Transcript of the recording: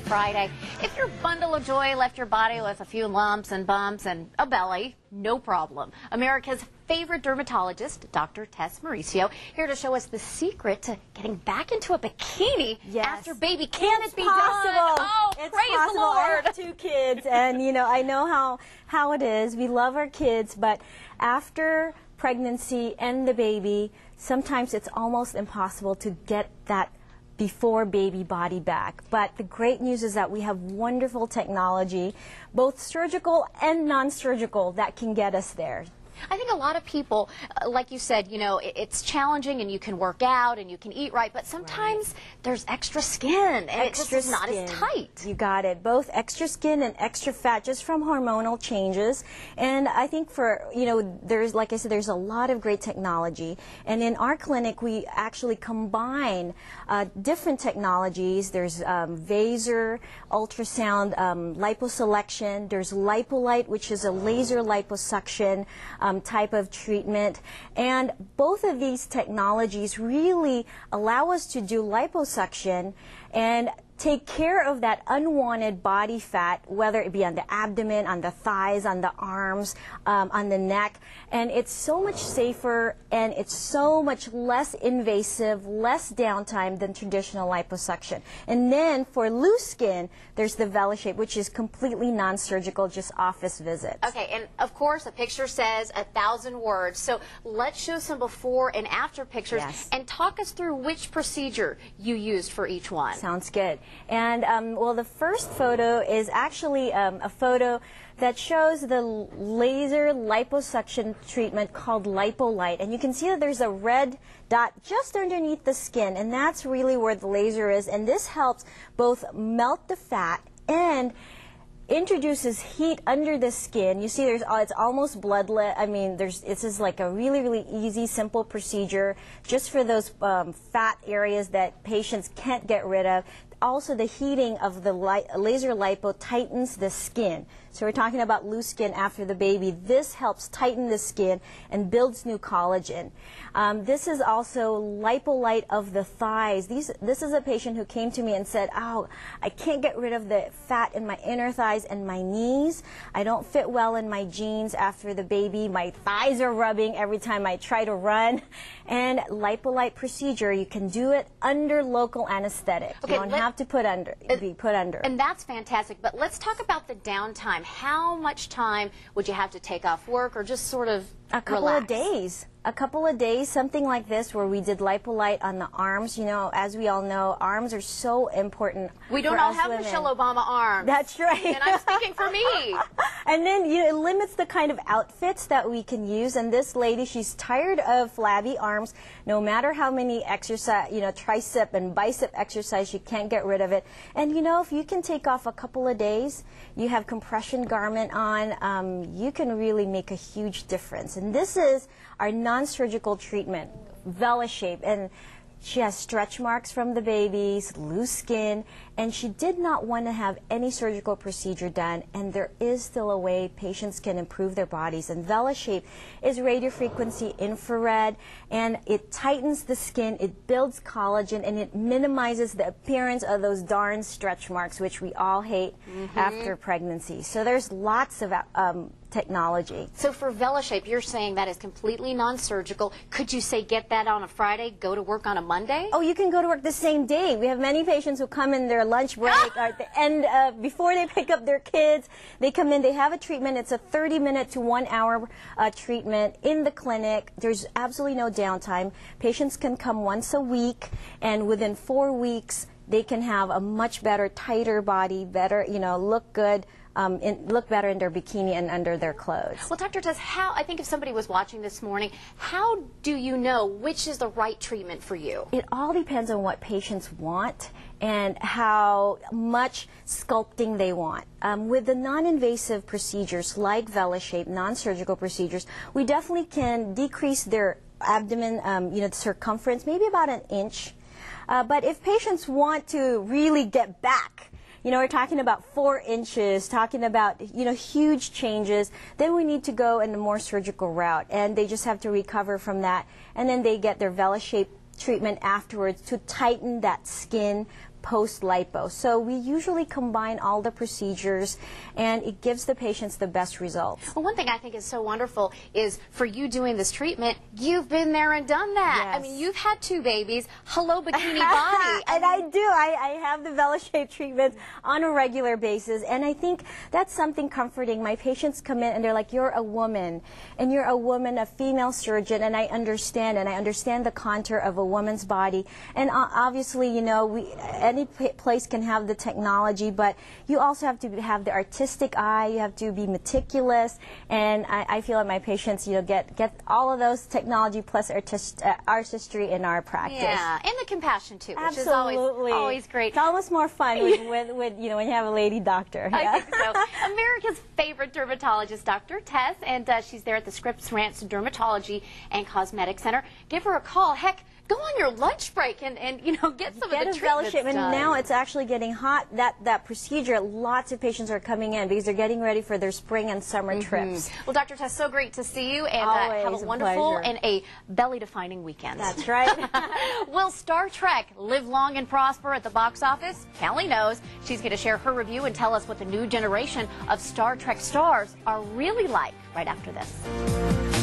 Friday. If your bundle of joy left your body with a few lumps and bumps and a belly, no problem. America's favorite dermatologist, Dr. Tess Mauricio, here to show us the secret to getting back into a bikini after baby. Can it be possible? Done? Oh, it's praise possible. the Lord. I have 2 kids, and I know how it is. We love our kids, but after pregnancy and the baby, sometimes it's almost impossible to get that before baby body back. But the great news is that we have wonderful technology, both surgical and non-surgical, that can get us there. I think a lot of people, like you said, it's challenging and you can work out and you can eat right, but sometimes there's extra skin and it's just not as tight. You got it. Both extra skin and extra fat just from hormonal changes. And I think there's, like I said, there's a lot of great technology. And in our clinic, we actually combine different technologies. There's Vaser, ultrasound, liposelection. There's Lipolite, which is a laser liposuction type of treatment, and both of these technologies really allow us to do liposuction and take care of that unwanted body fat, whether it be on the abdomen, on the thighs, on the arms, on the neck. And it's so much safer and it's so much less invasive, less downtime than traditional liposuction. And then for loose skin, there's the Velashape, which is completely non-surgical, just office visits. Okay, and of course a picture says 1,000 words. So let's show some before and after pictures and talk us through which procedure you used for each one. Sounds good. And well, the first photo is actually a photo that shows the laser liposuction treatment called Lipolite. And you can see that there's a red dot just underneath the skin, and that's really where the laser is. And this helps both melt the fat and introduces heat under the skin. You see it's almost bloodlet. I mean, this is like a really, really easy, simple procedure just for those fat areas that patients can't get rid of. Also, the heating of the laser lipo tightens the skin. So we're talking about loose skin after the baby. This helps tighten the skin and builds new collagen. This is also Lipolite of the thighs. This is a patient who came to me and said, "Oh, I can't get rid of the fat in my inner thighs and my knees. I don't fit well in my jeans after the baby. My thighs are rubbing every time I try to run." And Lipolite procedure, you can do it under local anesthetic. Okay, you don't have to be put under. And that's fantastic. But let's talk about the downtime. How much time would you have to take off work or just sort of a couple of days. A couple of days, something like this, where we did Lipolite on the arms. As we all know, arms are so important. We don't all have Michelle Obama arms. That's right. And I'm speaking for me. And then it limits the kind of outfits that we can use. And this lady, she's tired of flabby arms. No matter how many exercise, tricep and bicep exercise, she can't get rid of it. And if you can take off a couple of days, you have compression garment on, you can really make a huge difference. And this is our non-surgical treatment, Velashape, and she has stretch marks from the babies, loose skin, and she did not want to have any surgical procedure done, and there is still a way patients can improve their bodies. And Velashape is radiofrequency infrared, and it tightens the skin, it builds collagen, and it minimizes the appearance of those darn stretch marks, which we all hate after pregnancy. So there's lots of technology. So for Velashape, you're saying that is completely non-surgical. Could you say get that on a Friday, go to work on a Monday? Oh, you can go to work the same day. We have many patients who come in their lunch break or at the end, before they pick up their kids. They come in, they have a treatment. It's a 30-minute to 1-hour treatment in the clinic. There's absolutely no downtime. Patients can come once a week, and within 4 weeks, they can have a much better, tighter body, better, look good, look better in their bikini and under their clothes. Well, Dr. Tess, I think if somebody was watching this morning, how do you know which is the right treatment for you? It all depends on what patients want and how much sculpting they want. With the non-invasive procedures like Velashape, non-surgical procedures, we definitely can decrease their abdomen, circumference, maybe about 1 inch. But if patients want to really get back, we're talking about 4 inches, talking about, huge changes, then we need to go in the more surgical route, and they just have to recover from that, and then they get their Velashape treatment afterwards to tighten that skin, post-lipo. So we usually combine all the procedures, and it gives the patients the best results. Well, one thing I think is so wonderful is for you doing this treatment, you've been there and done that. Yes. I mean, you've had 2 babies. Hello, bikini body. And I do. I have the Velashape treatment on a regular basis, and I think that's something comforting. My patients come in and they're like, you're a woman, and you're a woman, a female surgeon, and I understand the contour of a woman's body. And obviously, you know, any place can have the technology, but you also have to have the artistic eye. You have to be meticulous, and I feel like my patients, you know, get all of those technology plus artistry in our practice. Yeah, and the compassion too, which Absolutely. is always great. It's almost more fun with you know, when you have a lady doctor. I Yeah. think so. America's favorite dermatologist, Dr. Tess, and she's there at the Scripps Ranch Dermatology and Cosmetic Center. Give her a call. Heck, go on your lunch break and you know, get some of the treatments done. And now it's actually getting hot. That procedure, lots of patients are coming in because they're getting ready for their spring and summer trips. Well, Dr. Tess, so great to see you, and have a Always a wonderful pleasure. and a belly-defining weekend. That's right. Will Star Trek live long and prosper at the box office? Kelly knows. She's going to share her review and tell us what the new generation of Star Trek stars are really like right after this.